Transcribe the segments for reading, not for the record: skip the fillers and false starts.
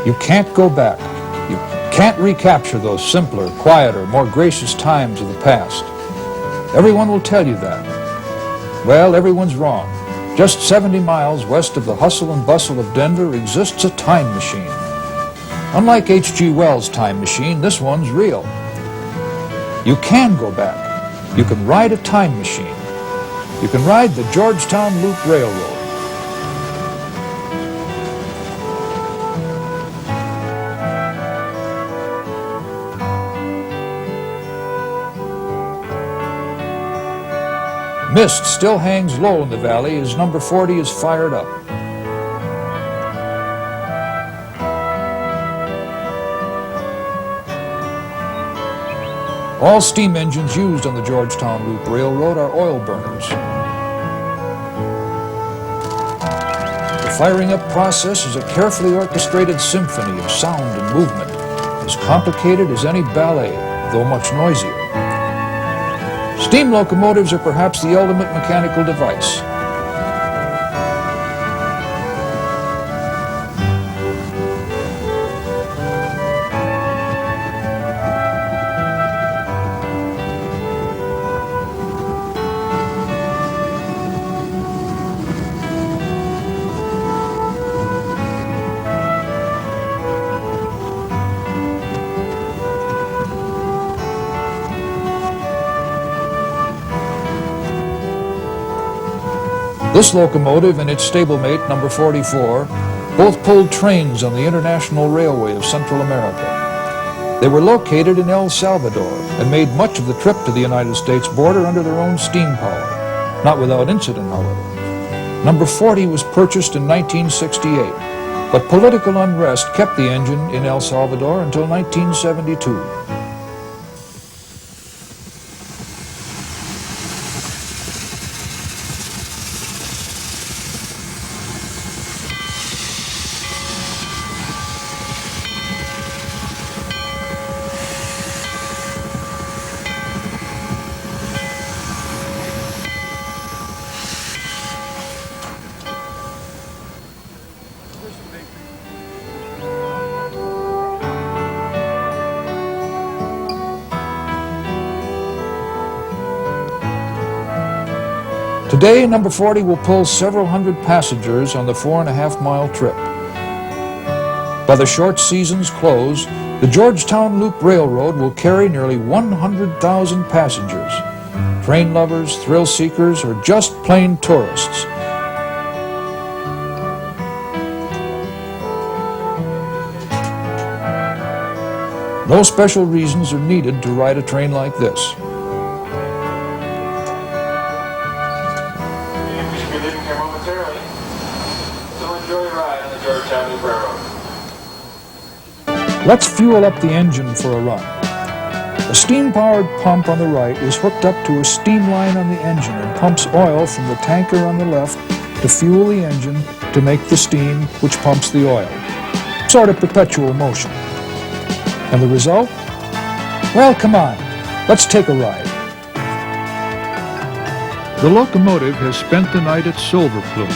You can't go back. You can't recapture those simpler, quieter, more gracious times of the past. Everyone will tell you that. Well, everyone's wrong. Just 70 miles west of the hustle and bustle of Denver exists a time machine. Unlike H.G. Wells' time machine, this one's real. You can go back. You can ride a time machine. You can ride the Georgetown Loop Railroad. Mist still hangs low in the valley as number 40 is fired up. All steam engines used on the Georgetown Loop Railroad are oil burners. The firing up process is a carefully orchestrated symphony of sound and movement, as complicated as any ballet, though much noisier. Steam locomotives are perhaps the ultimate mechanical device. This locomotive and its stablemate, number 44, both pulled trains on the International Railway of Central America. They were located in El Salvador and made much of the trip to the United States border under their own steam power, not without incident, however. Number 40 was purchased in 1968, but political unrest kept the engine in El Salvador until 1972. Today, number 40 will pull several hundred passengers on the 4.5-mile trip. By the short season's close, the Georgetown Loop Railroad will carry nearly 100,000 passengers, train lovers, thrill seekers, or just plain tourists. No special reasons are needed to ride a train like this. Let's fuel up the engine for a run. A steam-powered pump on the right is hooked up to a steam line on the engine and pumps oil from the tanker on the left to fuel the engine to make the steam which pumps the oil. Sort of perpetual motion. And the result? Well, come on, let's take a ride. The locomotive has spent the night at Silver Plume,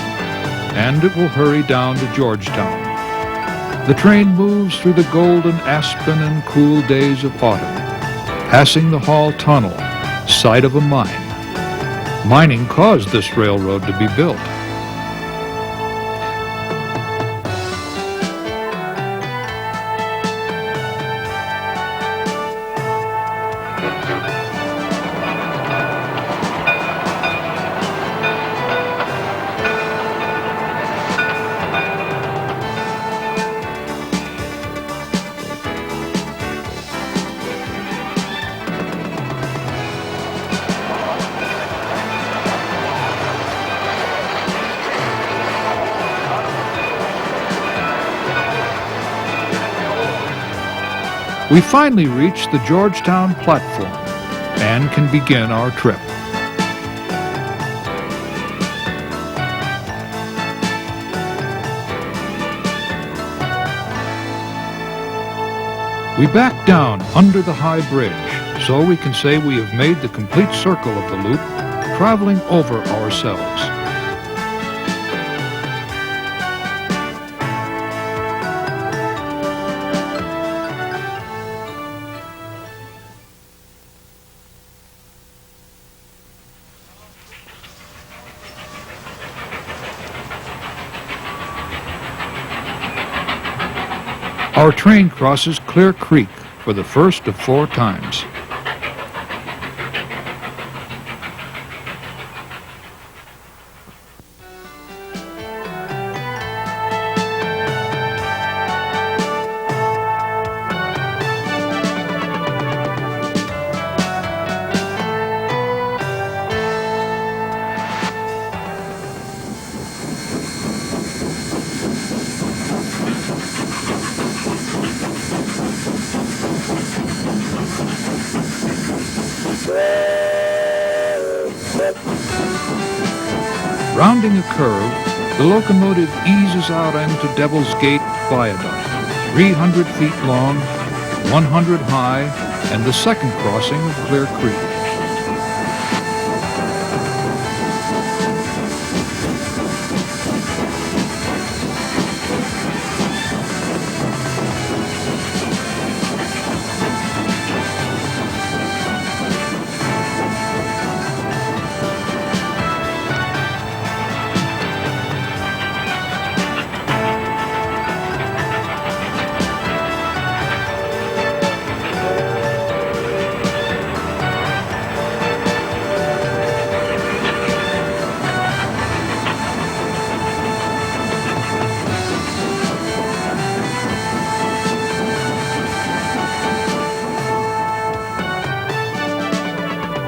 and it will hurry down to Georgetown. The train moves through the golden aspen and cool days of autumn, passing the Hall Tunnel, site of a mine. Mining caused this railroad to be built. We finally reach the Georgetown platform and can begin our trip. We back down under the high bridge, so we can say we have made the complete circle of the loop, traveling over ourselves. Our train crosses Clear Creek for the first of 4 times. Rounding a curve, the locomotive eases out into Devil's Gate Viaduct, 300 feet long, 100 high, and the second crossing of Clear Creek.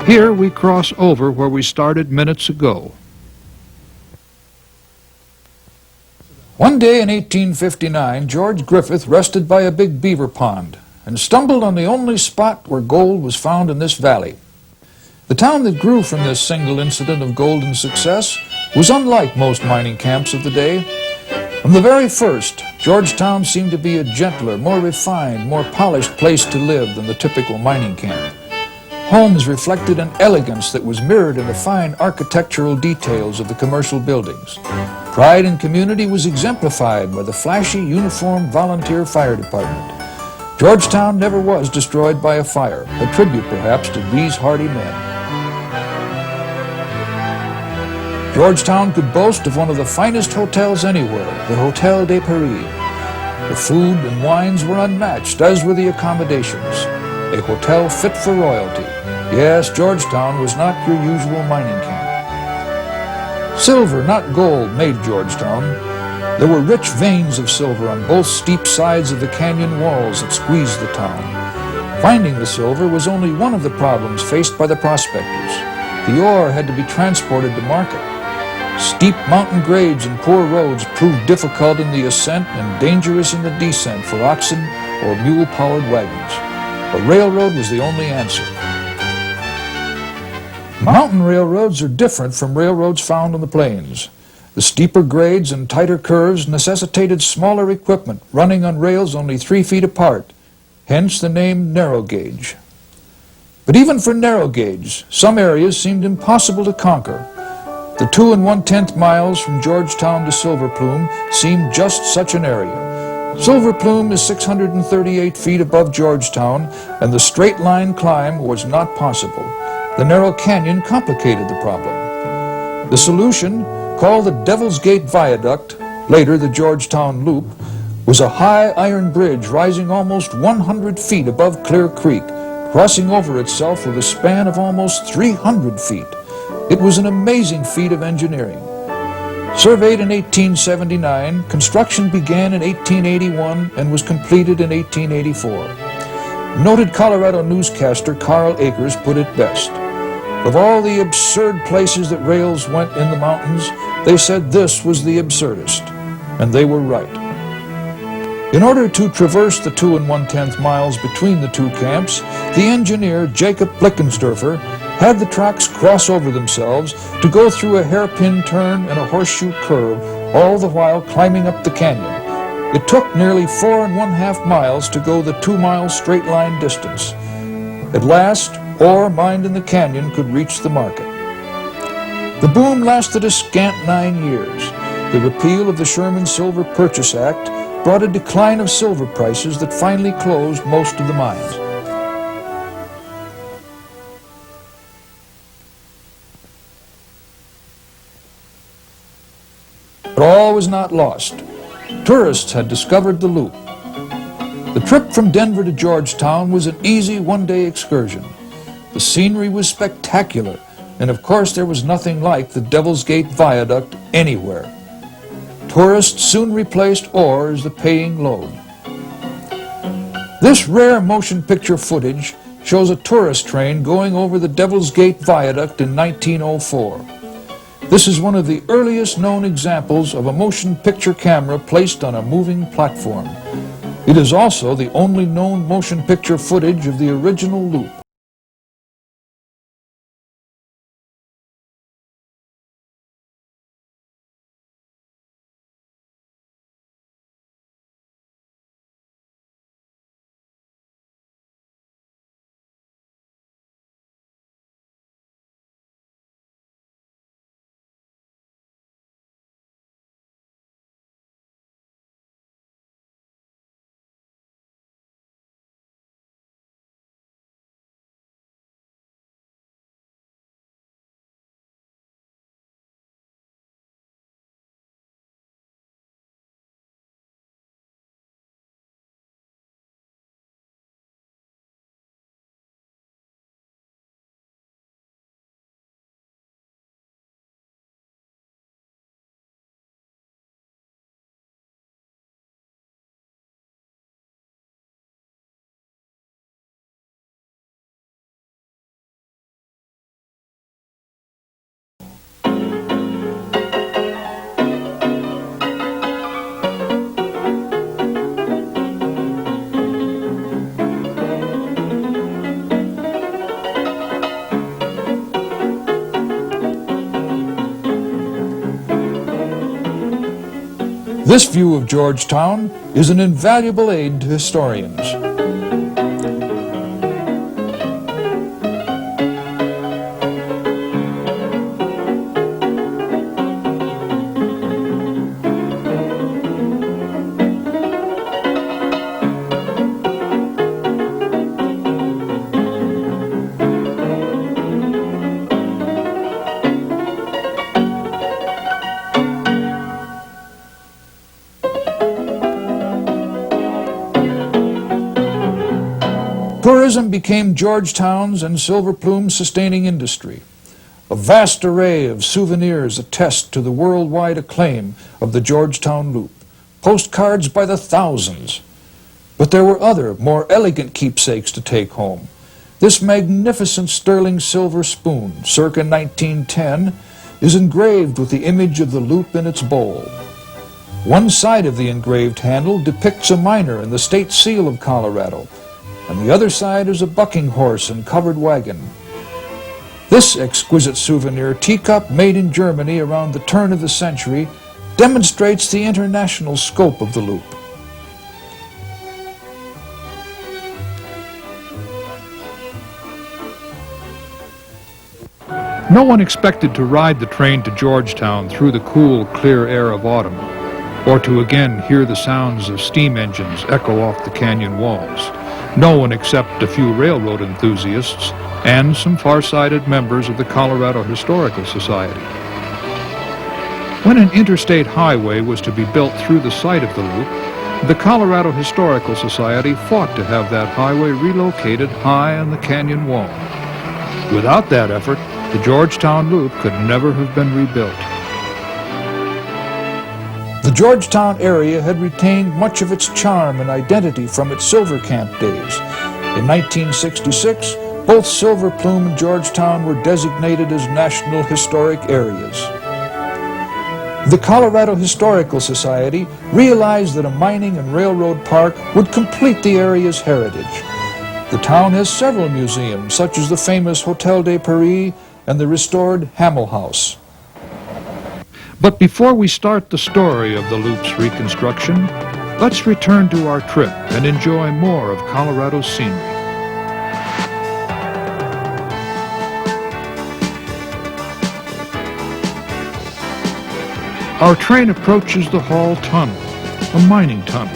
Here we cross over where we started minutes ago. One day in 1859, George Griffith rested by a big beaver pond and stumbled on the only spot where gold was found in this valley. The town that grew from this single incident of golden success was unlike most mining camps of the day. From the very first, Georgetown seemed to be a gentler, more refined, more polished place to live than the typical mining camp. Homes reflected an elegance that was mirrored in the fine architectural details of the commercial buildings. Pride in community was exemplified by the flashy, uniformed volunteer fire department. Georgetown never was destroyed by a fire, a tribute perhaps to these hardy men. Georgetown could boast of one of the finest hotels anywhere, the Hotel de Paris. The food and wines were unmatched, as were the accommodations. A hotel fit for royalty. Yes, Georgetown was not your usual mining camp. Silver, not gold, made Georgetown. There were rich veins of silver on both steep sides of the canyon walls that squeezed the town. Finding the silver was only one of the problems faced by the prospectors. The ore had to be transported to market. Steep mountain grades and poor roads proved difficult in the ascent and dangerous in the descent for oxen or mule-powered wagons. A railroad was the only answer. Mountain railroads are different from railroads found on the plains. The steeper grades and tighter curves necessitated smaller equipment running on rails only 3 feet apart, hence the name narrow gauge. But even for narrow gauge, some areas seemed impossible to conquer. The 2 1/10 miles from Georgetown to Silver Plume seemed just such an area. Silver Plume is 638 feet above Georgetown, and the straight line climb was not possible. The narrow canyon complicated the problem. The solution, called the Devil's Gate Viaduct, later the Georgetown Loop, was a high iron bridge rising almost 100 feet above Clear Creek, crossing over itself with a span of almost 300 feet. It was an amazing feat of engineering. Surveyed in 1879, construction began in 1881 and was completed in 1884. Noted Colorado newscaster Carl Akers put it best. Of all the absurd places that rails went in the mountains, they said this was the absurdest, and they were right. In order to traverse the 2 1/10 miles between the two camps, the engineer Jacob Blickensderfer had the tracks cross over themselves to go through a hairpin turn and a horseshoe curve, all the while climbing up the canyon. It took nearly 4 1/2 miles to go the 2-mile straight line distance. At last, ore mined in the canyon could reach the market. The boom lasted a scant 9 years. The repeal of the Sherman Silver Purchase Act brought a decline of silver prices that finally closed most of the mines. But all was not lost. Tourists had discovered the loop. The trip from Denver to Georgetown was an easy one-day excursion. The scenery was spectacular, and of course there was nothing like the Devil's Gate Viaduct anywhere. Tourists soon replaced ore as the paying load. This rare motion picture footage shows a tourist train going over the Devil's Gate Viaduct in 1904. This is one of the earliest known examples of a motion picture camera placed on a moving platform. It is also the only known motion picture footage of the original loop. This view of Georgetown is an invaluable aid to historians. Tourism became Georgetown's and Silver Plume's sustaining industry. A vast array of souvenirs attest to the worldwide acclaim of the Georgetown Loop, postcards by the thousands. But there were other, more elegant keepsakes to take home. This magnificent sterling silver spoon, circa 1910, is engraved with the image of the loop in its bowl. One side of the engraved handle depicts a miner in the state seal of Colorado, and the other side is a bucking horse and covered wagon. This exquisite souvenir teacup, made in Germany around the turn of the century, demonstrates the international scope of the loop. No one expected to ride the train to Georgetown through the cool, clear air of autumn, or to again hear the sounds of steam engines echo off the canyon walls. No one except a few railroad enthusiasts and some far-sighted members of the Colorado Historical Society. When an interstate highway was to be built through the site of the loop, the Colorado Historical Society fought to have that highway relocated high on the canyon wall. Without that effort, the Georgetown Loop could never have been rebuilt. The Georgetown area had retained much of its charm and identity from its Silver Camp days. In 1966, both Silver Plume and Georgetown were designated as National Historic Areas. The Colorado Historical Society realized that a mining and railroad park would complete the area's heritage. The town has several museums, such as the famous Hotel de Paris and the restored Hamel House. But before we start the story of the loop's reconstruction, let's return to our trip and enjoy more of Colorado's scenery. Our train approaches the Hall Tunnel, a mining tunnel.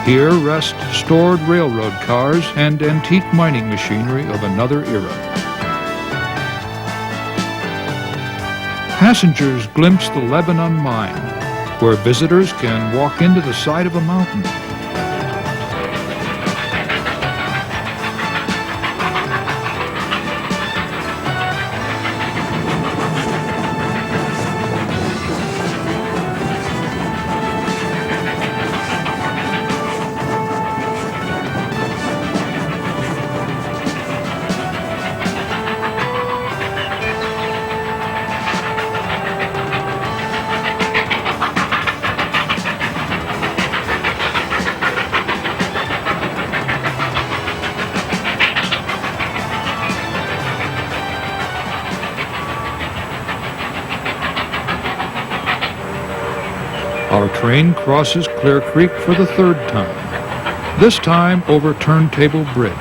Here rest stored railroad cars and antique mining machinery of another era. Passengers glimpse the Lebanon mine, where visitors can walk into the side of a mountain. Our train crosses Clear Creek for the third time, this time over Turntable Bridge.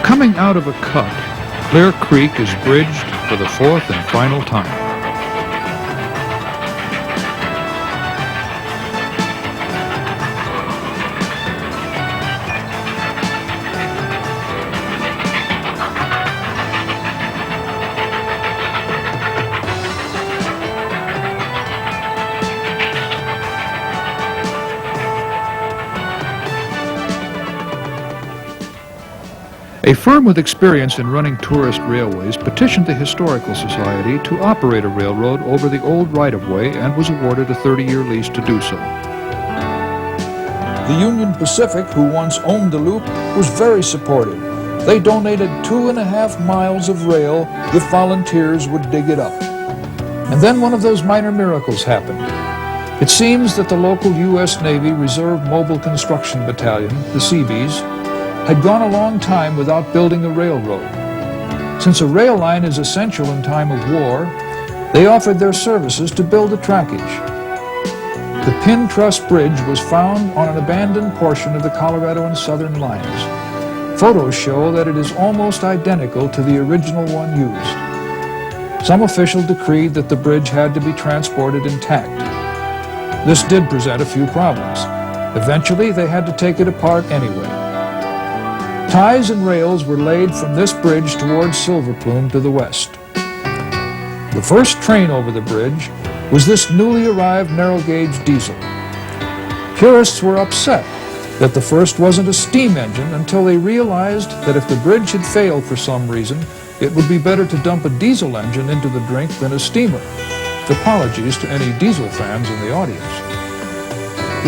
Coming out of a cut, Clear Creek is bridged for the fourth and final time. A firm with experience in running tourist railways petitioned the Historical Society to operate a railroad over the old right-of-way and was awarded a 30-year lease to do so. The Union Pacific, who once owned the loop, was very supportive. They donated 2.5 miles of rail if volunteers would dig it up. And then one of those minor miracles happened. It seems that the local U.S. Navy Reserve Mobile Construction Battalion, the Seabees, had gone a long time without building a railroad. Since a rail line is essential in time of war, they offered their services to build a trackage. The Pin Truss Bridge was found on an abandoned portion of the Colorado and Southern lines. Photos show that it is almost identical to the original one used. Some official decreed that the bridge had to be transported intact. This did present a few problems. Eventually, they had to take it apart anyway. Ties and rails were laid from this bridge towards Silver Plume to the west. The first train over the bridge was this newly arrived narrow-gauge diesel. Purists were upset that the first wasn't a steam engine until they realized that if the bridge had failed for some reason, it would be better to dump a diesel engine into the drink than a steamer. Apologies to any diesel fans in the audience.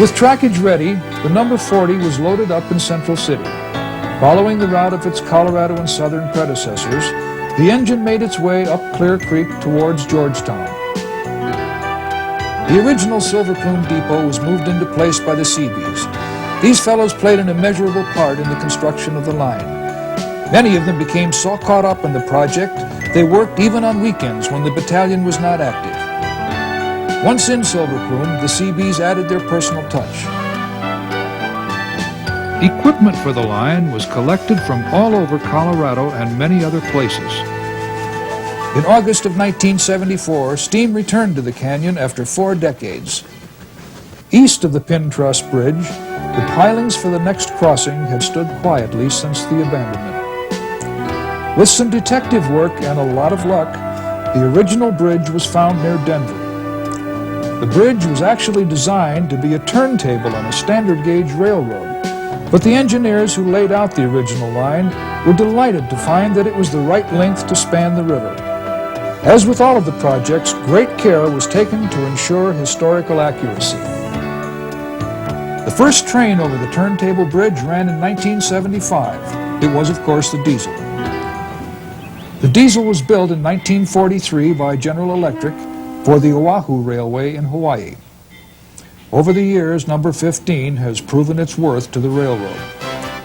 With trackage ready, the number 40 was loaded up in Central City. Following the route of its Colorado and Southern predecessors, the engine made its way up Clear Creek towards Georgetown. The original Silver Plume depot was moved into place by the Seabees. These fellows played an immeasurable part in the construction of the line. Many of them became so caught up in the project, they worked even on weekends when the battalion was not active. Once in Silver Plume, the Seabees added their personal touch. Equipment for the line was collected from all over Colorado and many other places. In August of 1974, steam returned to the canyon after 4 decades. East of the Pin Truss Bridge, the pilings for the next crossing had stood quietly since the abandonment. With some detective work and a lot of luck, the original bridge was found near Denver. The bridge was actually designed to be a turntable on a standard gauge railroad. But the engineers who laid out the original line were delighted to find that it was the right length to span the river. As with all of the projects, great care was taken to ensure historical accuracy. The first train over the turntable bridge ran in 1975. It was, of course, the diesel. The diesel was built in 1943 by General Electric for the Oahu Railway in Hawaii. Over the years, number 15 has proven its worth to the railroad.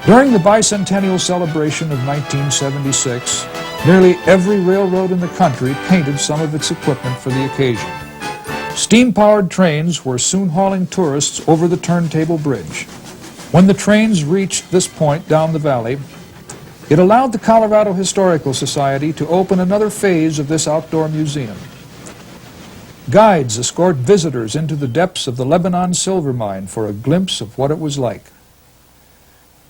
During the bicentennial celebration of 1976, nearly every railroad in the country painted some of its equipment for the occasion. Steam-powered trains were soon hauling tourists over the turntable bridge. When the trains reached this point down the valley, it allowed the Colorado Historical Society to open another phase of this outdoor museum. Guides escort visitors into the depths of the Lebanon silver mine for a glimpse of what it was like.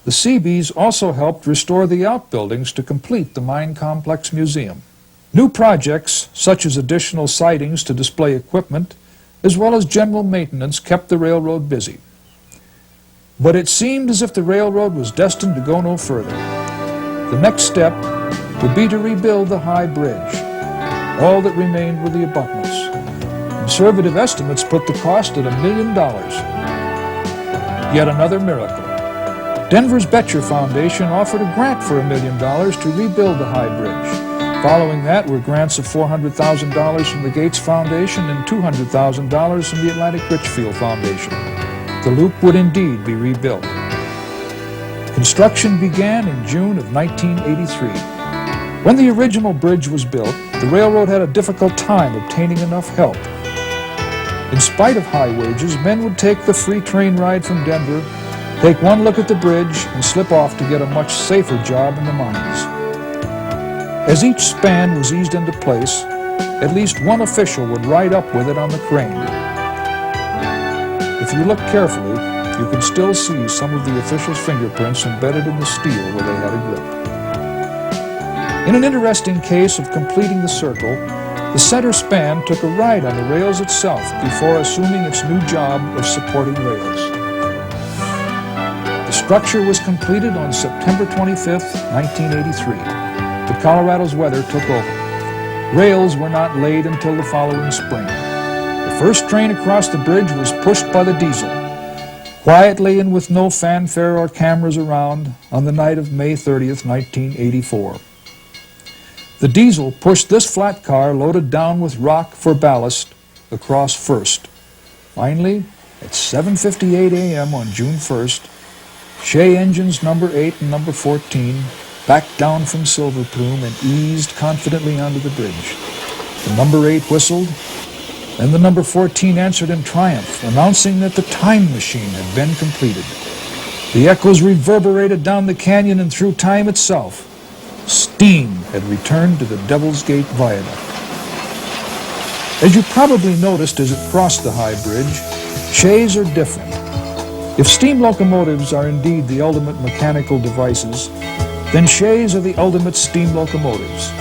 The Seabees also helped restore the outbuildings to complete the mine complex museum. New projects, such as additional sidings to display equipment, as well as general maintenance, kept the railroad busy. But it seemed as if the railroad was destined to go no further. The next step would be to rebuild the high bridge. All that remained were the abutments. Conservative estimates put the cost at $1 million. Yet another miracle. Denver's Betcher Foundation offered a grant for $1 million to rebuild the High Bridge. Following that were grants of $400,000 from the Gates Foundation and $200,000 from the Atlantic Richfield Foundation. The loop would indeed be rebuilt. Construction began in June of 1983. When the original bridge was built, the railroad had a difficult time obtaining enough help. In spite of high wages, men would take the free train ride from Denver, take one look at the bridge, and slip off to get a much safer job in the mines. As each span was eased into place, at least one official would ride up with it on the crane. If you look carefully, you can still see some of the officials' fingerprints embedded in the steel where they had a grip. In an interesting case of completing the circle, the center span took a ride on the rails itself before assuming its new job of supporting rails. The structure was completed on September 25, 1983. But Colorado's weather took over. Rails were not laid until the following spring. The first train across the bridge was pushed by the diesel, quietly and with no fanfare or cameras around, on the night of May 30th, 1984. The diesel pushed this flat car loaded down with rock for ballast across First. Finally, at 7:58 a.m. on June 1st, Shay engines number 8 and number 14 backed down from Silver Plume and eased confidently onto the bridge. The number 8 whistled, and the number 14 answered in triumph, announcing that the time machine had been completed. The echoes reverberated down the canyon and through time itself. Steam had returned to the Devil's Gate Viaduct. As you probably noticed as it crossed the High Bridge, Shays are different. If steam locomotives are indeed the ultimate mechanical devices, then Shays are the ultimate steam locomotives.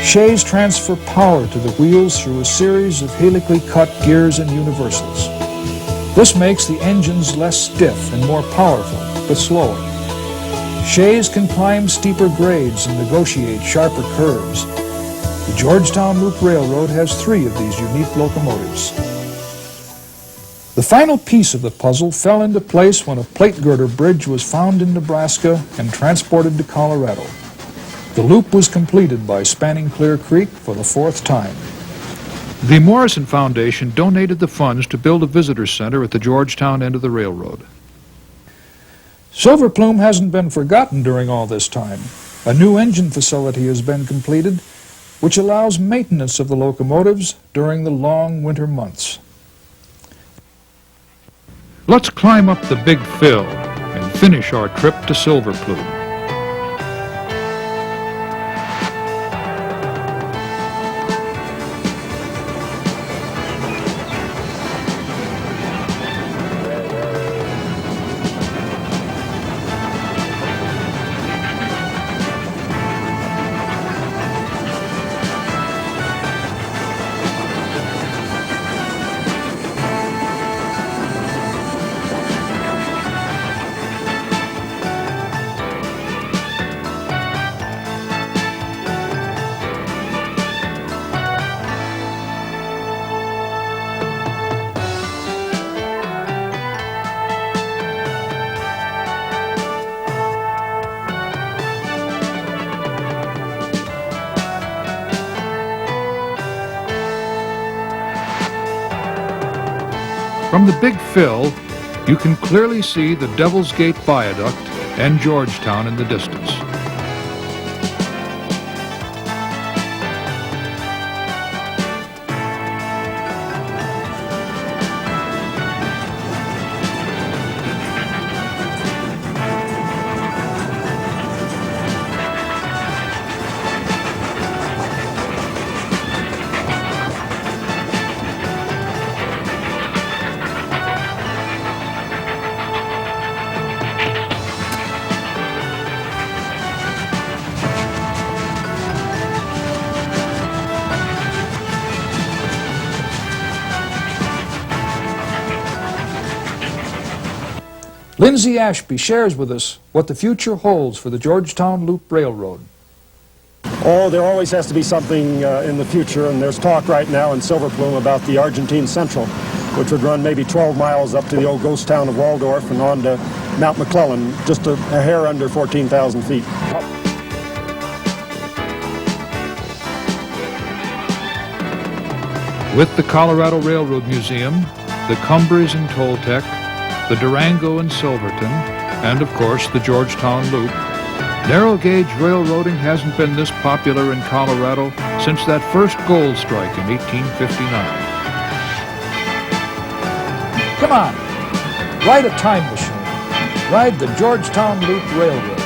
Shays transfer power to the wheels through a series of helically cut gears and universals. This makes the engines less stiff and more powerful, but slower. Shays can climb steeper grades and negotiate sharper curves. The Georgetown Loop Railroad has 3 of these unique locomotives. The final piece of the puzzle fell into place when a plate girder bridge was found in Nebraska and transported to Colorado. The loop was completed by spanning Clear Creek for the 4th time. The Morrison Foundation donated the funds to build a visitor center at the Georgetown end of the railroad. Silver Plume hasn't been forgotten during all this time. A new engine facility has been completed, which allows maintenance of the locomotives during the long winter months. Let's climb up the Big Phil and finish our trip to Silver Plume. From the Big Phil, you can clearly see the Devil's Gate Viaduct and Georgetown in the distance. Lindsay Ashby shares with us what the future holds for the Georgetown Loop Railroad. Oh, there always has to be something in the future, and there's talk right now in Silver Plume about the Argentine Central. which would run maybe 12 miles up to the old ghost town of Waldorf and on to Mount McClellan, just a hair under 14,000 feet. With the Colorado Railroad Museum, the Cumbres and Toltec, the Durango and Silverton, and of course the Georgetown Loop, narrow gauge railroading hasn't been this popular in Colorado since that first gold strike in 1859. Come on, ride a time machine. Ride the Georgetown Loop Railroad.